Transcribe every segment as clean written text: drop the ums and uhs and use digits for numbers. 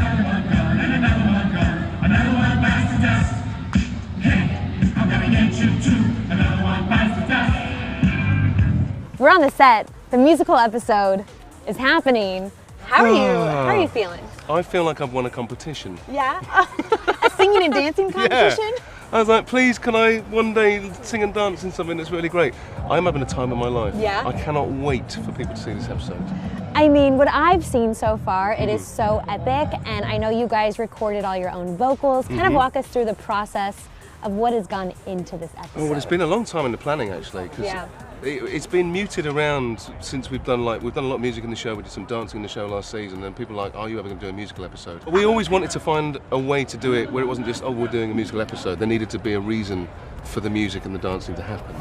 another one gone, and another one gone. Another one bites the dust. Hey, I'm gonna get you too. Another one bites the dust. We're on the set. The musical episode is happening. How are you feeling? I feel like I've won a competition. Yeah? A singing and dancing competition? Yeah. I was like, please, can I one day sing and dance in something that's really great? I'm having a time of my life. Yeah? I cannot wait for people to see this episode. I mean, what I've seen so far, it is so epic, and I know you guys recorded all your own vocals. Kind of walk us through the process of what has gone into this episode. Oh, well, it's been a long time in the planning, actually. Yeah. It's been muted around since we've done a lot of music in the show. We did some dancing in the show last season, and people are like, are you ever going to do a musical episode? We always wanted to find a way to do it where it wasn't just, oh, we're doing a musical episode. There needed to be a reason for the music and the dancing to happen.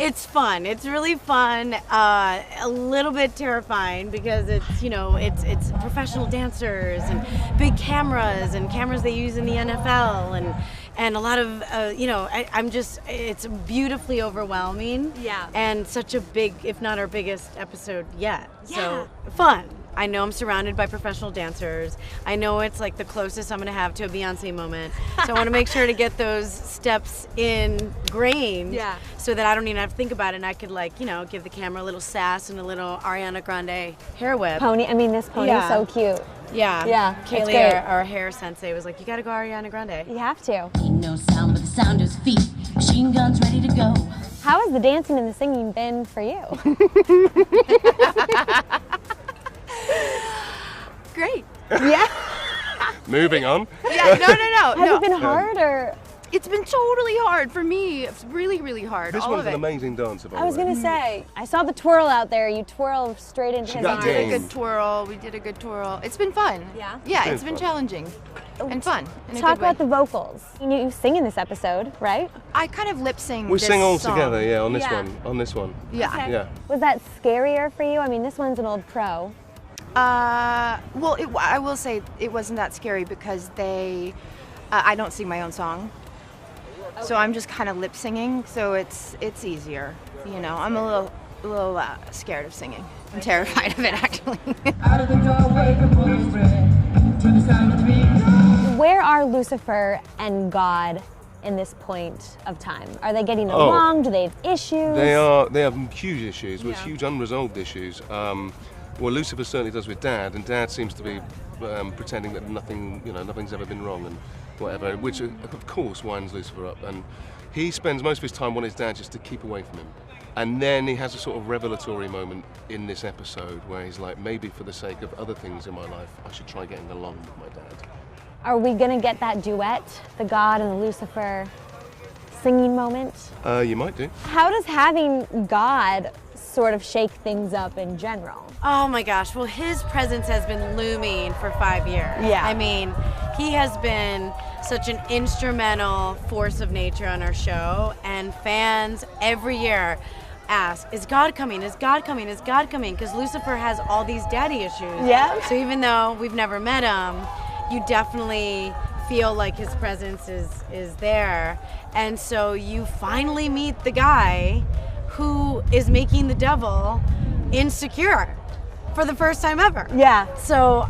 It's fun. It's really fun. A little bit terrifying because it's, you know, it's professional dancers and big cameras and cameras they use in the NFL and a lot of, you know, it's beautifully overwhelming. Yeah. And such a big, if not our biggest episode yet. Yeah. So fun. I know I'm surrounded by professional dancers. I know it's like the closest I'm going to have to a Beyonce moment. So I want to make sure to get those steps ingrained so that I don't even have to think about it and I could, like, you know, give the camera a little sass and a little Ariana Grande hair whip. Pony, I mean, this pony is so cute. Yeah. Yeah, Kaylee, our hair sensei, was like, you got to go Ariana Grande. You have to. Ain't no sound but the sound of his feet. Machine guns ready to go. How has the dancing and the singing been for you? Great. Yeah? Moving on. Yeah, no. Has it been hard or? It's been totally hard for me. It's really, really hard. This all one's of an it. amazing dancer, by the I was way. going to say, I saw the twirl out there. You twirl straight into his got arms. We did a game. good twirl. We did a good twirl. It's been fun. Yeah? Yeah, It's it's been been fun. challenging and fun. In a Talk good way. about the vocals. You sing in this episode, right? I kind of lip sing. We this sing all song. together, yeah, on this Yeah. one. On this one. Yeah. Okay. Yeah. Was that scarier for you? I mean, this one's an old pro. Well, I will say it wasn't that scary because I don't sing my own song, so I'm just kind of lip singing. So it's easier, you know. I'm a little scared of singing. I'm terrified of it actually. Out of the doorway, the boys ran to the sound of the beat. Where are Lucifer and God in this point of time? Are they getting along? Do they have issues? They have huge issues, with huge unresolved issues. Well, Lucifer certainly does with Dad, and Dad seems to be pretending that nothing's ever been wrong and whatever, which of course winds Lucifer up. And he spends most of his time wanting his dad just to keep away from him. And then he has a sort of revelatory moment in this episode where he's like, maybe for the sake of other things in my life, I should try getting along with my dad. Are we gonna get that duet, the God and the Lucifer singing moment? You might do. How does having God sort of shake things up in general? Oh my gosh, well his presence has been looming for 5 years. Yeah. I mean, he has been such an instrumental force of nature on our show, and fans every year ask, is God coming? Is God coming? Is God coming? Because Lucifer has all these daddy issues. Yeah. So even though we've never met him, you definitely feel like his presence is there. And so you finally meet the guy who is making the devil insecure for the first time ever. Yeah. So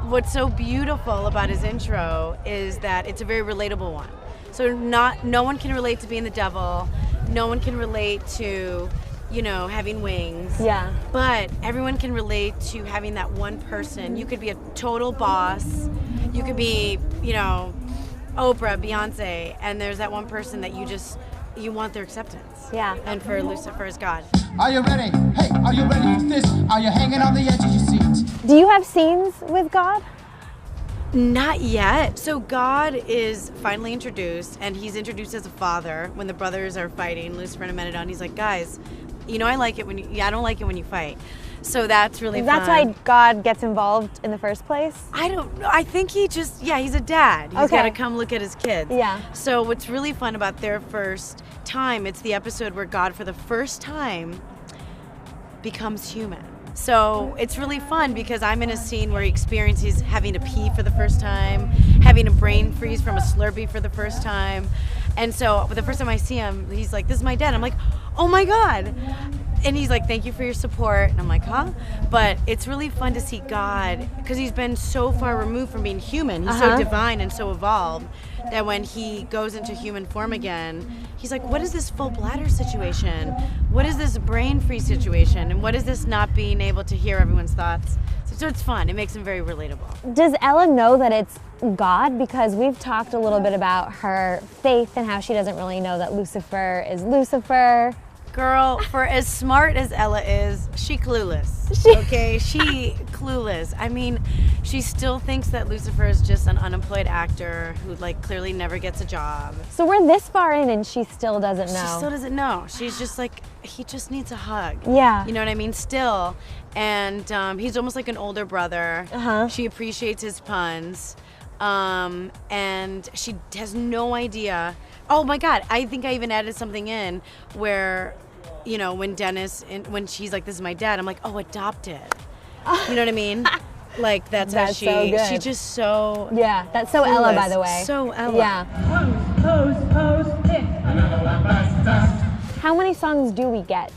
what's so beautiful about his intro is that it's a very relatable one. So no one can relate to being the devil. No one can relate to, you know, having wings. Yeah. But everyone can relate to having that one person. You could be a total boss. You could be, you know, Oprah, Beyonce, and there's that one person that you want their acceptance. Yeah. And for Lucifer is God. Are you ready? Hey, are you ready for this? Are you hanging on the edge of your seat? Do you have scenes with God? Not yet. So God is finally introduced, and he's introduced as a father when the brothers are fighting, Lucifer and Amenadon. He's like, guys, you know, I don't like it when you fight. So that's really That's fun. why God gets involved in the first place? I don't know. I think he's a dad. He's Okay. got to come look at his kids. Yeah. So what's really fun about their first time, it's the episode where God for the first time becomes human. So it's really fun because I'm in a scene where he experiences having to pee for the first time, having a brain freeze from a Slurpee for the first time, And so the first time I see him, he's like, "This is my dad." I'm like, "Oh my God." And he's like, "Thank you for your support." And I'm like, "Huh?" But it's really fun to see God, because he's been so far removed from being human. He's so divine and so evolved that when he goes into human form again, he's like, "What is this full bladder situation? What is this brain freeze situation? And what is this not being able to hear everyone's thoughts?" So it's fun. It makes him very relatable. Does Ella know that it's God? Because we've talked a little bit about her faith and how she doesn't really know that Lucifer is Lucifer. Girl, for as smart as Ella is, she clueless. Okay, she clueless. I mean, she still thinks that Lucifer is just an unemployed actor who like clearly never gets a job. So we're this far in and she still doesn't know. She still doesn't know. She's just like, he just needs a hug. Yeah. You know what I mean? Still. And he's almost like an older brother. She appreciates his puns. And she has no idea. Oh my God, I think I even added something in where, you know, when when she's like, "This is my dad," I'm like, "Oh, adopted." You know what I mean? Like that's how so good. she's just so Yeah, that's so Ella, by the way. So Ella. Yeah. Pose, pick. Another one bites the dust. How many songs do we get?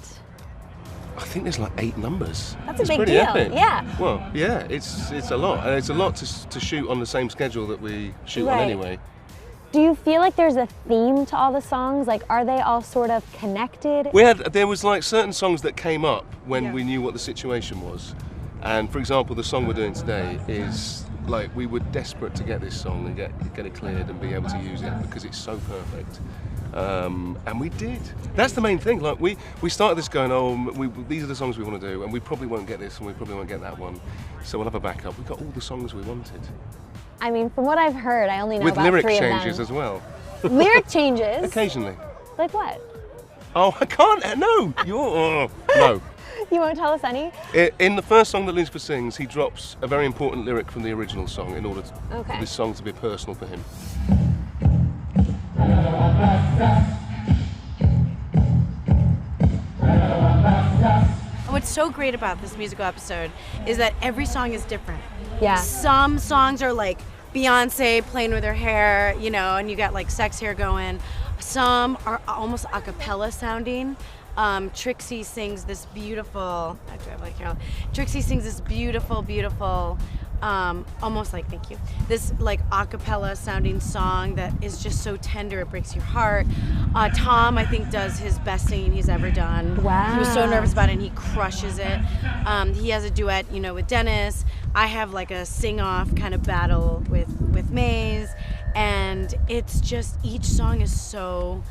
I think there's like 8 numbers. That's a It's big pretty deal, epic. yeah. Well, yeah, it's a lot, and it's a lot to shoot on the same schedule that we shoot on Right. anyway. Do you feel like there's a theme to all the songs? Like, are they all sort of connected? There was like certain songs that came up when we knew what the situation was, and for example, the song we're doing today is like we were desperate to get this song and get it cleared and be able to use it because it's so perfect. And we did. That's the main thing. Like we started this going, these are the songs we want to do, and we probably won't get this, and we probably won't get that one. So we'll have a backup. We got all the songs we wanted. I mean, from what I've heard, I only know With about lyric 3 changes of them. as well. Lyric changes? Occasionally. Like what? Oh, I can't. No. No. You won't tell us any? In the first song that Lucifer sings, he drops a very important lyric from the original song in order for this song to be personal for him. What's so great about this musical episode is that every song is different. Yeah. Some songs are like Beyonce playing with her hair, you know, and you got like sex hair going. Some are almost a cappella sounding. Trixie sings this beautiful, Trixie sings this beautiful, almost like, thank you, this like a cappella sounding song that is just so tender, it breaks your heart. Tom, I think, does his best singing he's ever done. Wow. He was so nervous about it and he crushes it. He has a duet, you know, with Dennis. I have like a sing-off kind of battle with Maze, and it's just, each song is so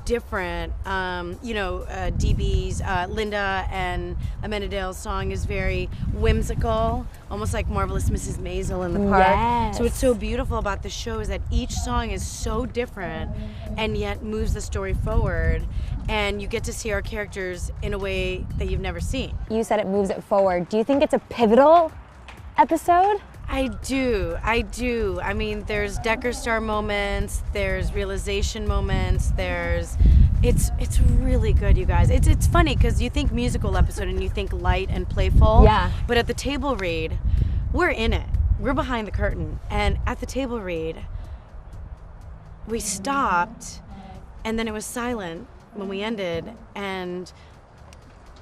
different. DB's Linda and Amenadale's song is very whimsical, almost like Marvelous Mrs. Maisel in the Park. Yes. So what's so beautiful about the show is that each song is so different and yet moves the story forward, and you get to see our characters in a way that you've never seen. You said it moves it forward. Do you think it's a pivotal episode? I do. I mean, there's Decker Star moments, there's realization moments, it's really good, you guys. It's funny because you think musical episode and you think light and playful. Yeah. But at the table read, we're in it. We're behind the curtain. And at the table read, we stopped, and then it was silent when we ended, and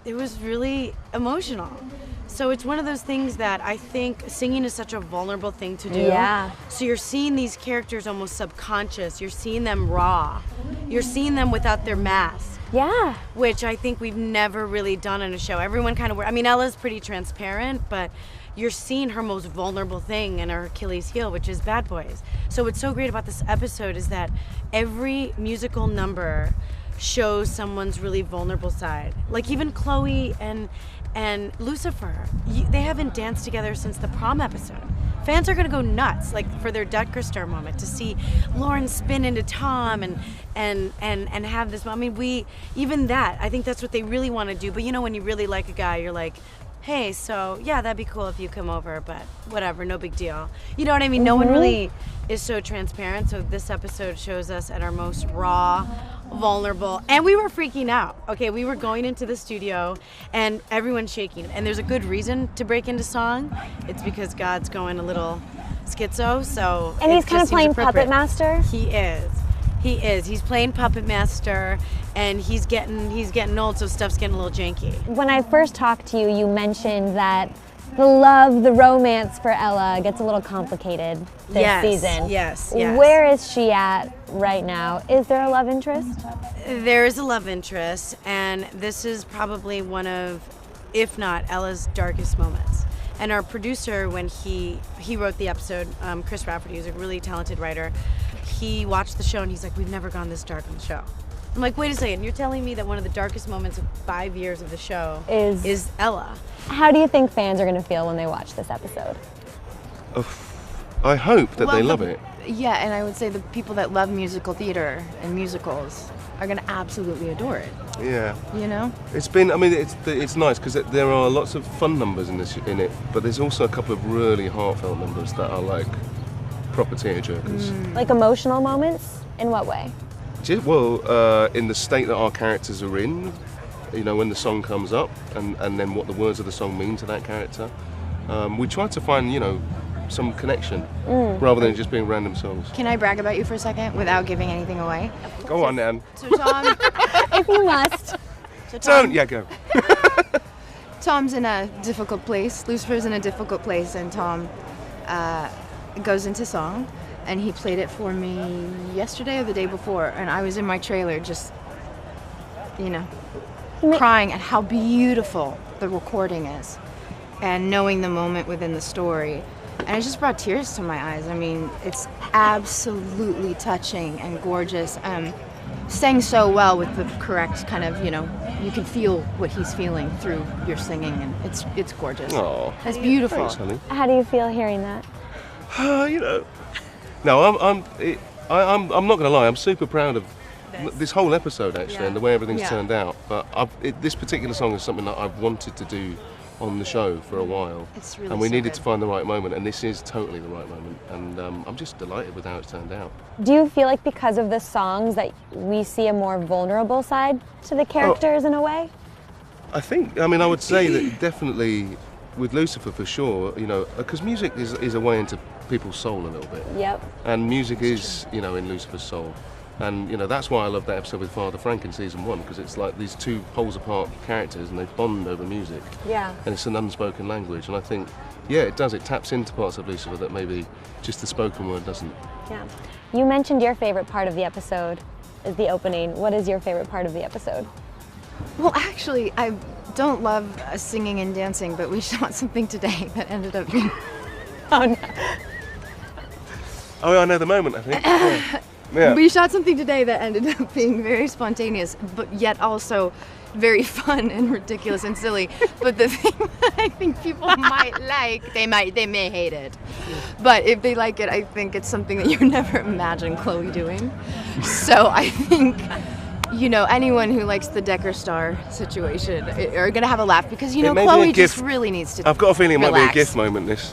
it was really emotional. So it's one of those things that I think singing is such a vulnerable thing to do. Yeah. So you're seeing these characters almost subconscious. You're seeing them raw. You're seeing them without their mask. Yeah. Which I think we've never really done in a show. Everyone kind of, I mean, Ella's pretty transparent, but you're seeing her most vulnerable thing and her Achilles heel, which is Bad Boys. So what's so great about this episode is that every musical number shows someone's really vulnerable side. Like even Chloe and Lucifer, they haven't danced together since the prom episode. Fans are gonna go nuts, like for their Decker Star moment, to see Lauren spin into Tom and have this. I mean, even that, I think that's what they really want to do. But you know, when you really like a guy, you're like, hey, so yeah, that'd be cool if you come over, but whatever, no big deal. You know what I mean? No one really is so transparent. So this episode shows us at our most raw, vulnerable, and we were freaking out. Okay, we were going into the studio and everyone's shaking, and there's a good reason to break into song. It's because God's going a little schizo, so And he's kind of playing Puppet Master? He is. He is. He's playing Puppet Master, and he's getting old, so stuff's getting a little janky. When I first talked to you, you mentioned that the love, the romance for Ella gets a little complicated this season. Yes. Where is she at right now? Is there a love interest? There is a love interest, and this is probably one of, if not Ella's darkest moments. And our producer, when he wrote the episode, Chris Rafferty, who's a really talented writer, he watched the show and he's like, we've never gone this dark on the show. I'm like, wait a second, you're telling me that one of the darkest moments of 5 years of the show is Ella. How do you think fans are going to feel when they watch this episode? I hope that they love it. Yeah, and I would say the people that love musical theater and musicals are going to absolutely adore it. Yeah. You know? It's been, I mean, it's nice because there are lots of fun numbers in it, but there's also a couple of really heartfelt numbers that are like proper tearjerkers. Like emotional moments? In what way? Well, in the state that our characters are in, you know, when the song comes up, and then what the words of the song mean to that character. We try to find, you know, some connection rather than just being random songs. Can I brag about you for a second without giving anything away? Go on, Nan. So Tom, If you must. Go. Tom's in a difficult place. Lucifer's in a difficult place, and Tom goes into song, and he played it for me yesterday or the day before, and I was in my trailer just, you know, crying at how beautiful the recording is, and knowing the moment within the story. And it just brought tears to my eyes. I mean, it's absolutely touching and gorgeous. Sang so well with the correct kind of, you know, you can feel what he's feeling through your singing, and it's gorgeous. Oh, It's beautiful. thanks, honey. How do you feel hearing that? You know, no, I'm not going to lie. I'm super proud of this whole episode actually, and the way everything's turned out. But this particular song is something that I've wanted to do on the show for a while, It's really and we so needed good. to find the right moment, and this is totally the right moment, and I'm just delighted with how it's turned out. Do you feel like because of the songs that we see a more vulnerable side to the characters in a way? I mean, I would say that definitely with Lucifer for sure, you know, because music is a way into people's soul a little bit. Yep. And music is, you know, in Lucifer's soul. And, you know, that's why I love that episode with Father Frank in season 1, because it's like these two poles apart characters and they bond over music. Yeah. And it's an unspoken language. And I think, yeah, it does. It taps into parts of Lucifer that maybe just the spoken word doesn't. Yeah. You mentioned your favorite part of the episode is the opening. What is your favorite part of the episode? Well, actually, I don't love singing and dancing, but we shot something today that ended up being... Oh, no. Oh, I know the moment, I think. Yeah. We shot something today that ended up being very spontaneous, but yet also very fun and ridiculous and silly. But the thing that I think people might like, they may hate it. But if they like it, I think it's something that you would never imagine Chloe doing. So I think, you know, anyone who likes the Decker Star situation are gonna have a laugh, because, you know, It may be a Chloe gift. just really needs to I've got a feeling it might be a relax. gift moment, this.